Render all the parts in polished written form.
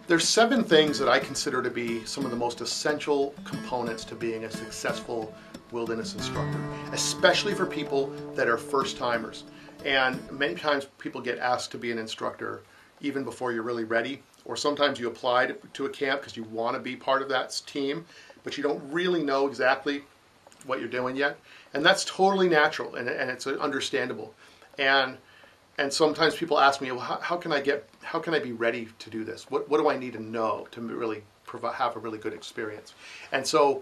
There's 7 things that I consider to be some of the most essential components to being a successful wilderness instructor, especially for people that are first timers. And many times people get asked to be an instructor even before you're really ready, or sometimes you apply to a camp because you want to be part of that team, but you don't really know exactly what you're doing yet. And that's totally natural, and it's understandable. And sometimes people ask me, well, how can I be ready to do this? What do I need to know to really have a really good experience? And so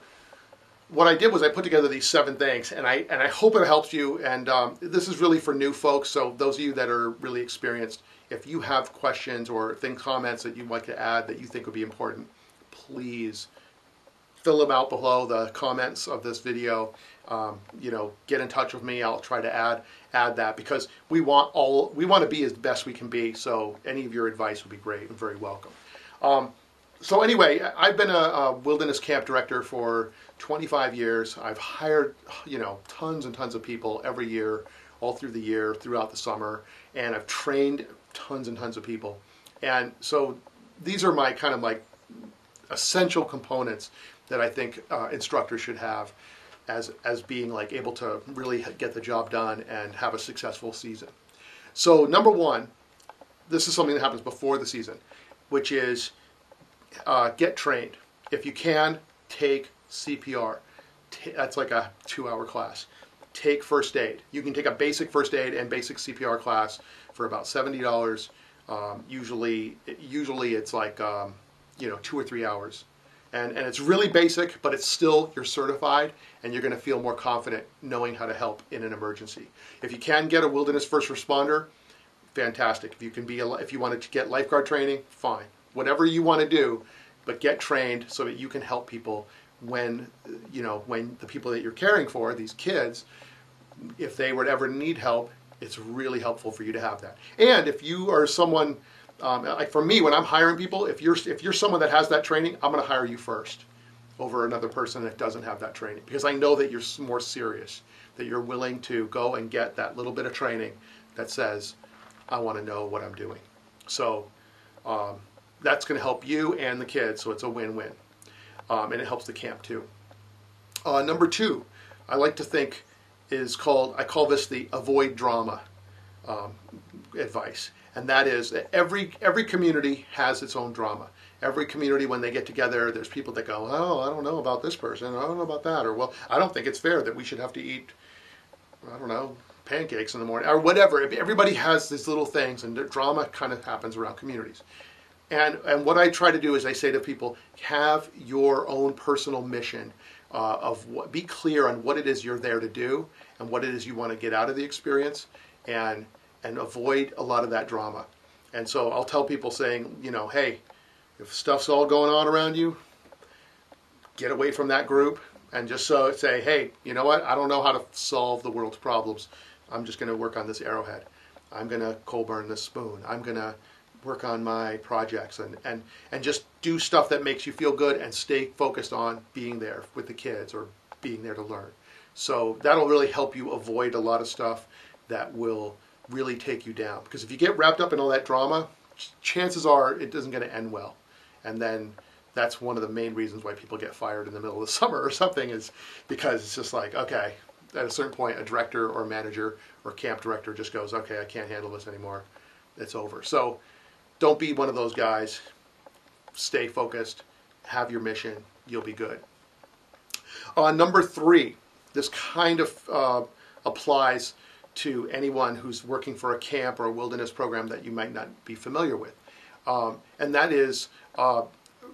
what I did was I put together these 7 things, and I hope it helps you. And this is really for new folks. So those of you that are really experienced, if you have questions or comments that you'd like to add that you think would be important, please fill them out below the comments of this video. Get in touch with me. I'll try to add that, because we want to be as best we can be. So any of your advice would be great and very welcome. So anyway, I've been a wilderness camp director for 25 years. I've hired tons and tons of people every year, all through the year, throughout the summer, and I've trained tons and tons of people. And so these are my kind of like essential components that I think instructors should have as being like able to really get the job done and have a successful season. So number 1, this is something that happens before the season, which is get trained. If you can, take CPR. That's like a 2-hour class. Take first aid. You can take a basic first aid and basic CPR class for about $70. Usually it's like 2 or 3 hours. And it's really basic, but it's still, you're certified, and you're going to feel more confident knowing how to help in an emergency. If you can get a wilderness first responder, fantastic. If you want to get lifeguard training, fine. Whatever you want to do, but get trained so that you can help people when the people that you're caring for, these kids, if they would ever need help, it's really helpful for you to have that. And if you are someone, like for me, when I'm hiring people, if you're someone that has that training, I'm going to hire you first over another person that doesn't have that training, because I know that you're more serious, that you're willing to go and get that little bit of training that says, I want to know what I'm doing. So that's going to help you and the kids, so it's a win-win. And it helps the camp too. Number 2, I like to think I call this the avoid drama advice. And that is that every community has its own drama. Every community, when they get together, there's people that go, oh, I don't know about this person, I don't know about that, or well, I don't think it's fair that we should have to eat, I don't know, pancakes in the morning, or whatever. Everybody has these little things, and the drama kind of happens around communities. And what I try to do is I say to people, have your own personal mission be clear on what it is you're there to do and what it is you want to get out of the experience, and avoid a lot of that drama. And so I'll tell people saying, hey, if stuff's all going on around you, get away from that group and just say, hey, you know what? I don't know how to solve the world's problems. I'm just going to work on this arrowhead. I'm going to coal burn this spoon. I'm going to work on my projects and just do stuff that makes you feel good and stay focused on being there with the kids or being there to learn. So that'll really help you avoid a lot of stuff that will really take you down. Because if you get wrapped up in all that drama, chances are it isn't going to end well. And then that's one of the main reasons why people get fired in the middle of the summer or something, is because it's just like, okay, at a certain point, a director or manager or camp director just goes, okay, I can't handle this anymore. It's over. So don't be one of those guys. Stay focused. Have your mission. You'll be good. Number 3, this kind of applies to anyone who's working for a camp or a wilderness program that you might not be familiar with. And that is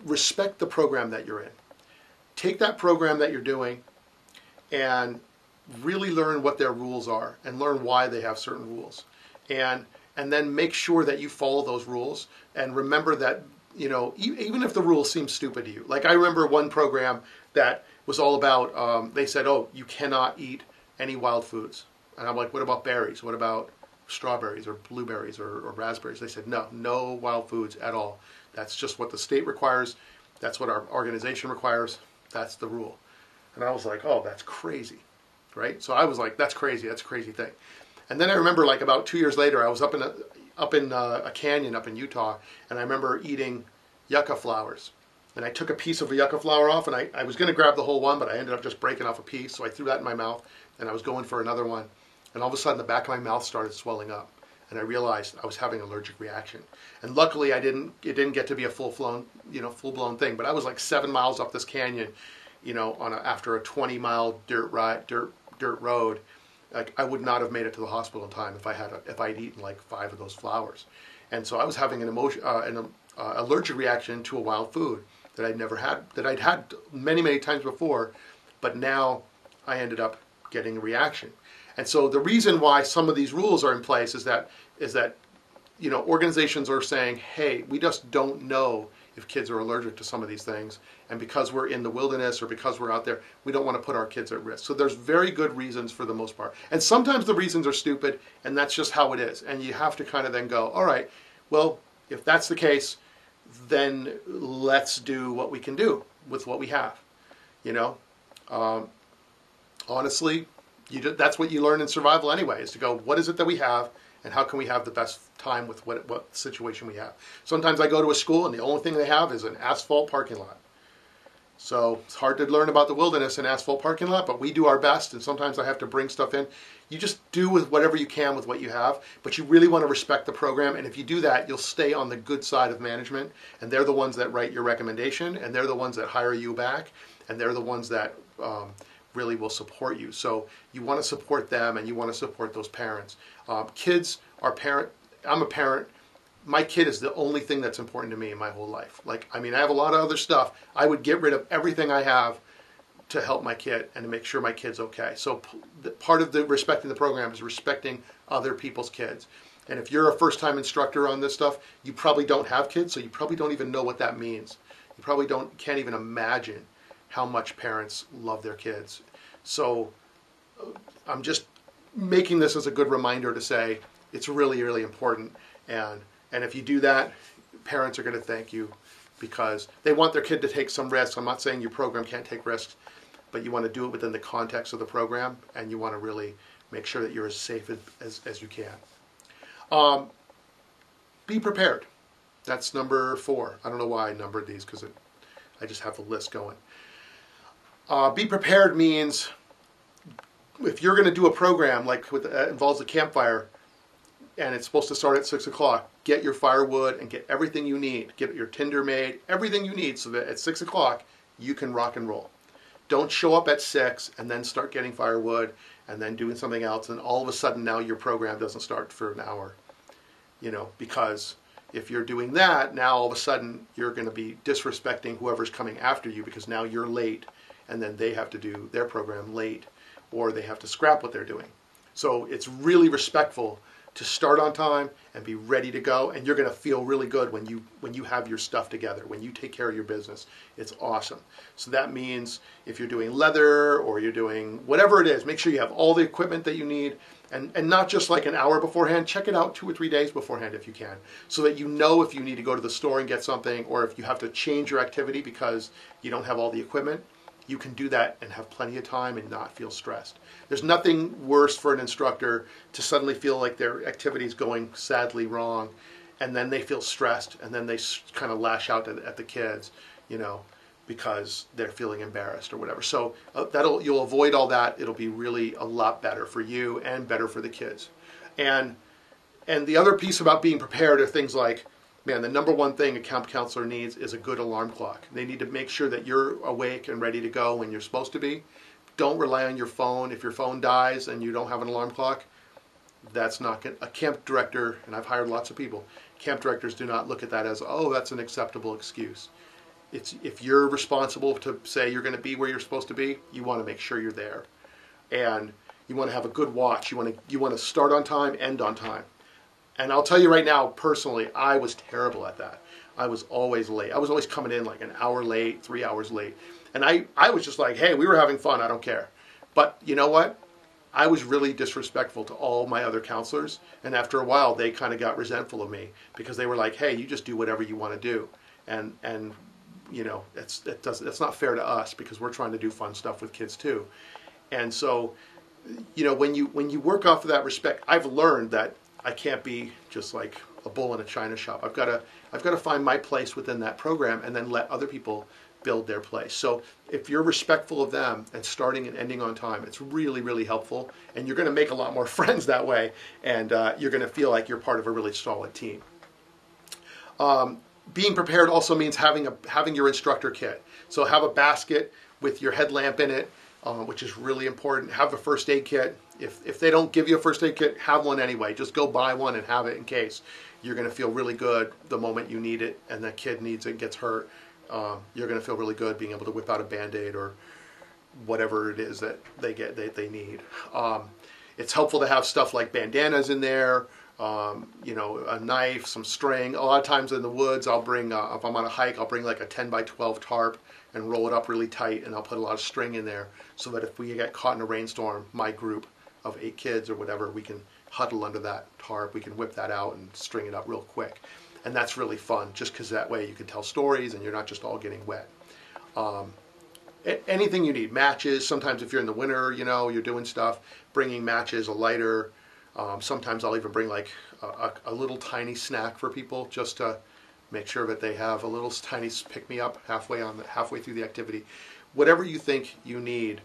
respect the program that you're in. Take that program that you're doing and really learn what their rules are and learn why they have certain rules. And then make sure that you follow those rules, and remember that, even if the rules seem stupid to you. Like I remember one program that was all about, they said, oh, you cannot eat any wild foods. And I'm like, what about berries? What about strawberries or blueberries or raspberries? They said, no wild foods at all. That's just what the state requires. That's what our organization requires. That's the rule. And I was like, oh, that's crazy, right? So I was like, that's crazy. That's a crazy thing. And then I remember, like about 2 years later, I was up in a canyon up in Utah, and I remember eating yucca flowers. And I took a piece of a yucca flower off, and I was going to grab the whole one, but I ended up just breaking off a piece. So I threw that in my mouth, and I was going for another one. And all of a sudden, the back of my mouth started swelling up, and I realized I was having an allergic reaction. And luckily, it didn't get to be a full-blown thing. But I was like 7 miles up this canyon, after a 20-mile dirt road. Like, I would not have made it to the hospital in time if I'd eaten like 5 of those flowers. And so I was having an allergic reaction to a wild food that I'd had many times before, but now I ended up getting a reaction. And so the reason why some of these rules are in place is that organizations are saying, hey, we just don't know if kids are allergic to some of these things, and because we're in the wilderness or because we're out there, we don't want to put our kids at risk. So there's very good reasons for the most part. And sometimes the reasons are stupid, and that's just how it is. And you have to kind of then go, all right, well, if that's the case, then let's do what we can do with what we have. Honestly, that's what you learn in survival anyway, is to go, what is it that we have, and how can we have the best time with what situation we have. Sometimes I go to a school and the only thing they have is an asphalt parking lot. So it's hard to learn about the wilderness in asphalt parking lot, but we do our best, and sometimes I have to bring stuff in. You just do with whatever you can with what you have, but you really want to respect the program, and if you do that, you'll stay on the good side of management, and they're the ones that write your recommendation, and they're the ones that hire you back, and they're the ones that really will support you. So you want to support them, and you want to support those parents. Kids are parent. I'm a parent. My kid is the only thing that's important to me in my whole life. I have a lot of other stuff. I would get rid of everything I have to help my kid and to make sure my kid's okay. So part of the respecting the program is respecting other people's kids. And if you're a first-time instructor on this stuff, you probably don't have kids, so you probably don't even know what that means. You probably can't even imagine how much parents love their kids. So I'm just making this as a good reminder to say it's really, really important. And if you do that, parents are going to thank you because they want their kid to take some risks. I'm not saying your program can't take risks, but you want to do it within the context of the program, and you want to really make sure that you're as safe as you can. Be prepared. That's number 4. I don't know why I numbered these because I just have the list going. Be prepared means if you're going to do a program like that involves a campfire, and it's supposed to start at 6 o'clock, get your firewood and get everything you need. Get your tinder made, everything you need so that at 6 o'clock you can rock and roll. Don't show up at 6 and then start getting firewood and then doing something else, and all of a sudden now your program doesn't start for an hour. Because if you're doing that, now all of a sudden you're going to be disrespecting whoever's coming after you because now you're late and then they have to do their program late or they have to scrap what they're doing. So it's really respectful to start on time and be ready to go, and you're going to feel really good when you have your stuff together, when you take care of your business. It's awesome. So that means if you're doing leather or you're doing whatever it is, make sure you have all the equipment that you need, and not just like an hour beforehand. Check it out 2 or 3 days beforehand if you can, so that you know if you need to go to the store and get something, or if you have to change your activity because you don't have all the equipment. You can do that and have plenty of time and not feel stressed. There's nothing worse for an instructor to suddenly feel like their activity is going sadly wrong, and then they feel stressed, and then they kind of lash out at the kids, because they're feeling embarrassed or whatever. So you'll avoid all that. It'll be really a lot better for you and better for the kids. And the other piece about being prepared are things like, man, the number one thing a camp counselor needs is a good alarm clock. They need to make sure that you're awake and ready to go when you're supposed to be. Don't rely on your phone. If your phone dies and you don't have an alarm clock, that's not good. A camp director, and I've hired lots of people, camp directors do not look at that as, oh, that's an acceptable excuse. If you're responsible to say you're going to be where you're supposed to be, you want to make sure you're there. And you want to have a good watch. You want to start on time, end on time. And I'll tell you right now, personally, I was terrible at that. I was always late. I was always coming in like an hour late, 3 hours late. And I was just like, hey, we were having fun, I don't care. But you know what? I was really disrespectful to all my other counselors. And after a while, they kind of got resentful of me because they were like, hey, you just do whatever you want to do. And that's not fair to us because we're trying to do fun stuff with kids too. And so, when you work off of that respect, I've learned that I can't be just like a bull in a china shop. I've got to find my place within that program and then let other people build their place. So if you're respectful of them and starting and ending on time, it's really, really helpful. And you're going to make a lot more friends that way. And you're going to feel like you're part of a really solid team. Being prepared also means having your instructor kit. So have a basket with your headlamp in it, which is really important. Have a first aid kit. If they don't give you a first aid kit, have one anyway. Just go buy one and have it in case. You're going to feel really good the moment you need it and that kid needs it and gets hurt. You're going to feel really good being able to whip out a Band-Aid or whatever it is that they need. It's helpful to have stuff like bandanas in there, you know, a knife, some string. A lot of times in the woods, I'll bring, if I'm on a hike, I'll bring like a 10 by 12 tarp and roll it up really tight, and I'll put a lot of string in there so that if we get caught in a rainstorm, my group of 8 kids or whatever, we can huddle under that tarp. We can whip that out and string it up real quick. And that's really fun, just because that way you can tell stories and you're not just all getting wet. Anything you need, matches. Sometimes if you're in the winter, you know, you're doing stuff, bringing matches, a lighter. Sometimes I'll even bring like a little tiny snack for people just to make sure that they have a little tiny pick-me-up halfway through the activity. Whatever you think you need,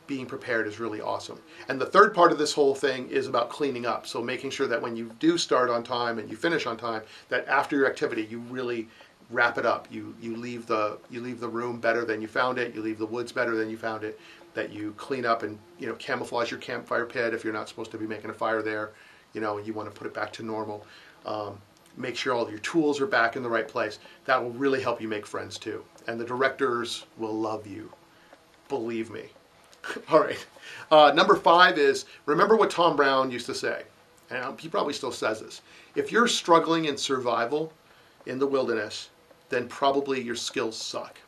being prepared is really awesome. And the third part of this whole thing is about cleaning up. So making sure that when you do start on time and you finish on time, that after your activity you really wrap it up. You leave the room better than you found it. You leave the woods better than you found it. That you clean up and, you know, camouflage your campfire pit if you're not supposed to be making a fire there. You know, you want to put it back to normal. Make sure all of your tools are back in the right place. That will really help you make friends too. And the directors will love you. Believe me. All right. Number 5 is, remember what Tom Brown used to say. And he probably still says this. If you're struggling in survival in the wilderness, then probably your skills suck.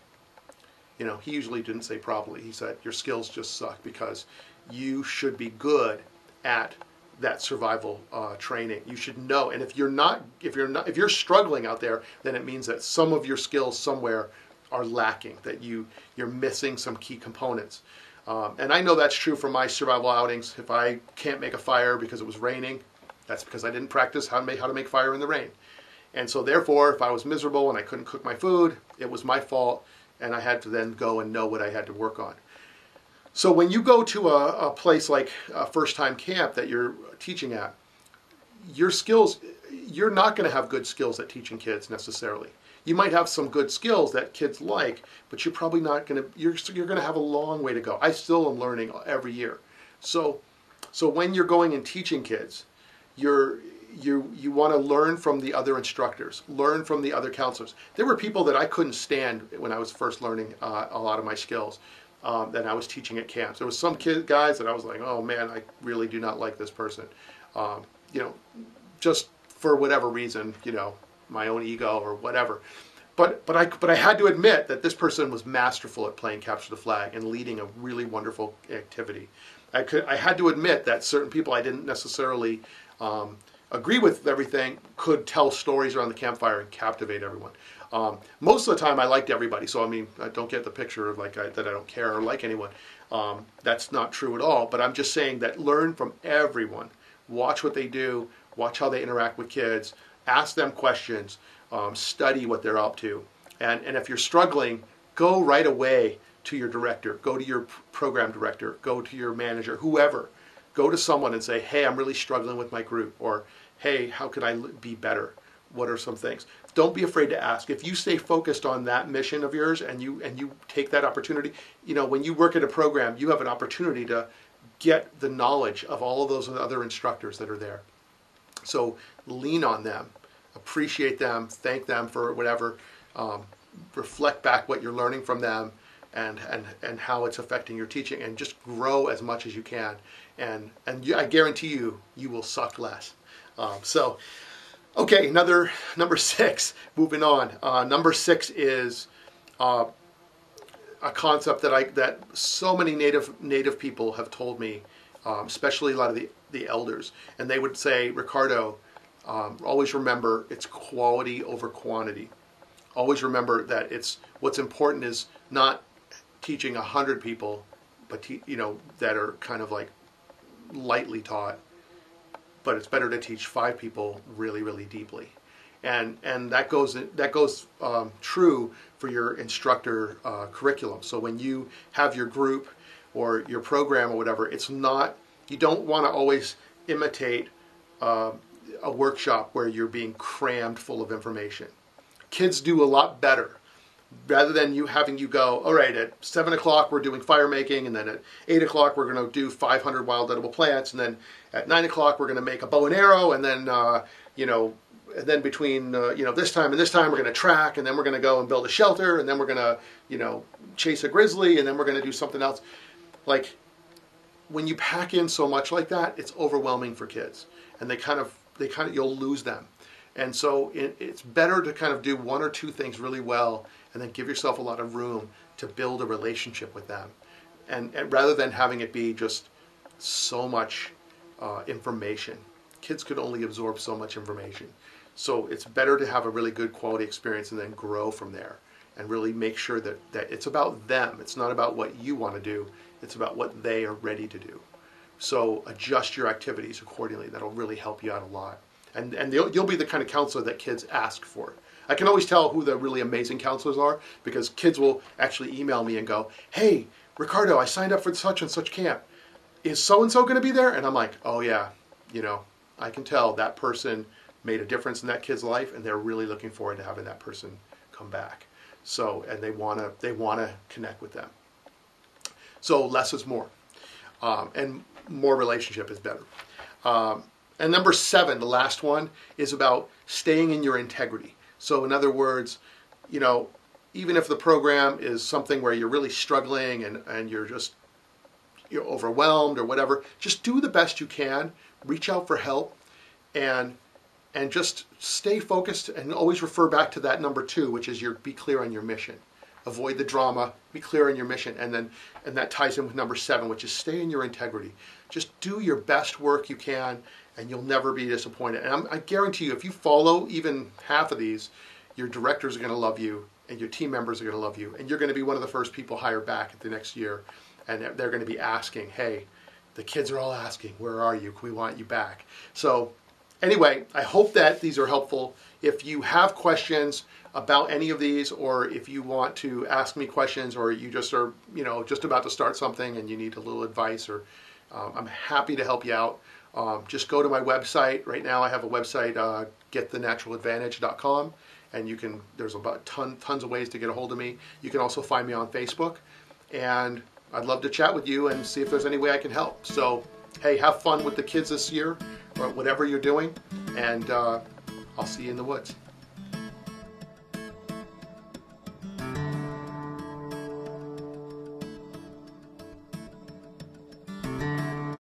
You know, he usually didn't say probably. He said your skills just suck because you should be good at that survival training. You should know. And if you're struggling out there, then it means that some of your skills somewhere are lacking, that you're missing some key components. And I know that's true for my survival outings. If I can't make a fire because it was raining, that's because I didn't practice how to make fire in the rain. And so therefore, if I was miserable and I couldn't cook my food, it was my fault, and I had to then go and know what I had to work on. So when you go to a place like a first-time camp that you're teaching at, your skills, you're not going to have good skills at teaching kids necessarily. You might have some good skills that kids like, but you're probably not going to, you're going to have a long way to go. I still am learning every year. So when you're going and teaching kids, you want to learn from the other instructors, learn from the other counselors. There were people that I couldn't stand when I was first learning a lot of my skills that I was teaching at camps. There was some guys that I was like, oh man, I really do not like this person. You know, just for whatever reason, you know, my own ego or whatever. But I had to admit that this person was masterful at playing capture the flag and leading a really wonderful activity. I had to admit that certain people I didn't necessarily agree with everything could tell stories around the campfire and captivate everyone. Most of the time I liked everybody, so I mean, I don't get the picture of like that I don't care or like anyone. That's not true at all, but I'm just saying that learn from everyone. Watch what they do, watch how they interact with kids, ask them questions, study what they're up to. And if you're struggling, go right away to your director, go to your program director, go to your manager, whoever. Go to someone and say, hey, I'm really struggling with my group, or hey, how could I be better? What are some things? Don't be afraid to ask. If you stay focused on that mission of yours and you take that opportunity, you know, when you work at a program, you have an opportunity to get the knowledge of all of those other instructors that are there. So lean on them, appreciate them, thank them for whatever, reflect back what you're learning from them and how it's affecting your teaching, and just grow as much as you can. And I guarantee you will suck less. Okay, number 6, moving on. Number 6 is a concept that so many native people have told me, especially a lot of the elders, and they would say, Ricardo, always remember it's quality over quantity. Always remember that what's important is not teaching 100 people, but you know, that are kind of like lightly taught. but it's better to teach 5 people really, really deeply. And that goes true for your instructor curriculum. So when you have your group or your program or whatever, it's not, you don't want to always imitate a workshop where you're being crammed full of information. Kids do a lot better. Rather than you having you go, all right, at 7 o'clock we're doing fire making, and then at 8 o'clock we're going to do 500 wild edible plants, and then at 9 o'clock we're going to make a bow and arrow, and then and then between this time and this time we're going to track, and then we're going to go and build a shelter, and then we're going to chase a grizzly, and then we're going to do something else. Like, when you pack in so much like that, it's overwhelming for kids, and they kind of you'll lose them. And so it's better to kind of do 1 or 2 things really well, and then give yourself a lot of room to build a relationship with them, and rather than having it be just so much information. Kids could only absorb so much information. So it's better to have a really good quality experience and then grow from there, and really make sure that it's about them. It's not about what you want to do. It's about what they are ready to do. So adjust your activities accordingly. That'll really help you out a lot. And you'll be the kind of counselor that kids ask for. I can always tell who the really amazing counselors are, because kids will actually email me and go, hey, Ricardo, I signed up for such and such camp. Is so-and-so going to be there? And I'm like, oh yeah, I can tell that person made a difference in that kid's life, and they're really looking forward to having that person come back. So, and they want to connect with them. So less is more, and more relationship is better. And number 7, the last one, is about staying in your integrity. So in other words, even if the program is something where you're really struggling and you're overwhelmed or whatever, just do the best you can. Reach out for help, and just stay focused, and always refer back to that number 2, which is be clear on your mission. Avoid the drama, be clear on your mission, and that ties in with number 7, which is stay in your integrity. Just do your best work you can, and you'll never be disappointed. And I guarantee you, if you follow even half of these, your directors are going to love you, and your team members are going to love you, and you're going to be one of the first people hired back at the next year, and they're going to be asking, hey, the kids are all asking, where are you? We want you back. So anyway, I hope that these are helpful. If you have questions about any of these, or if you want to ask me questions, or you just are, just about to start something and you need a little advice, or I'm happy to help you out. Just go to my website. Right now I have a website, getthenaturaladvantage.com, and there's about tons of ways to get a hold of me. You can also find me on Facebook, and I'd love to chat with you and see if there's any way I can help. So, hey, have fun with the kids this year, or whatever you're doing, and I'll see you in the woods.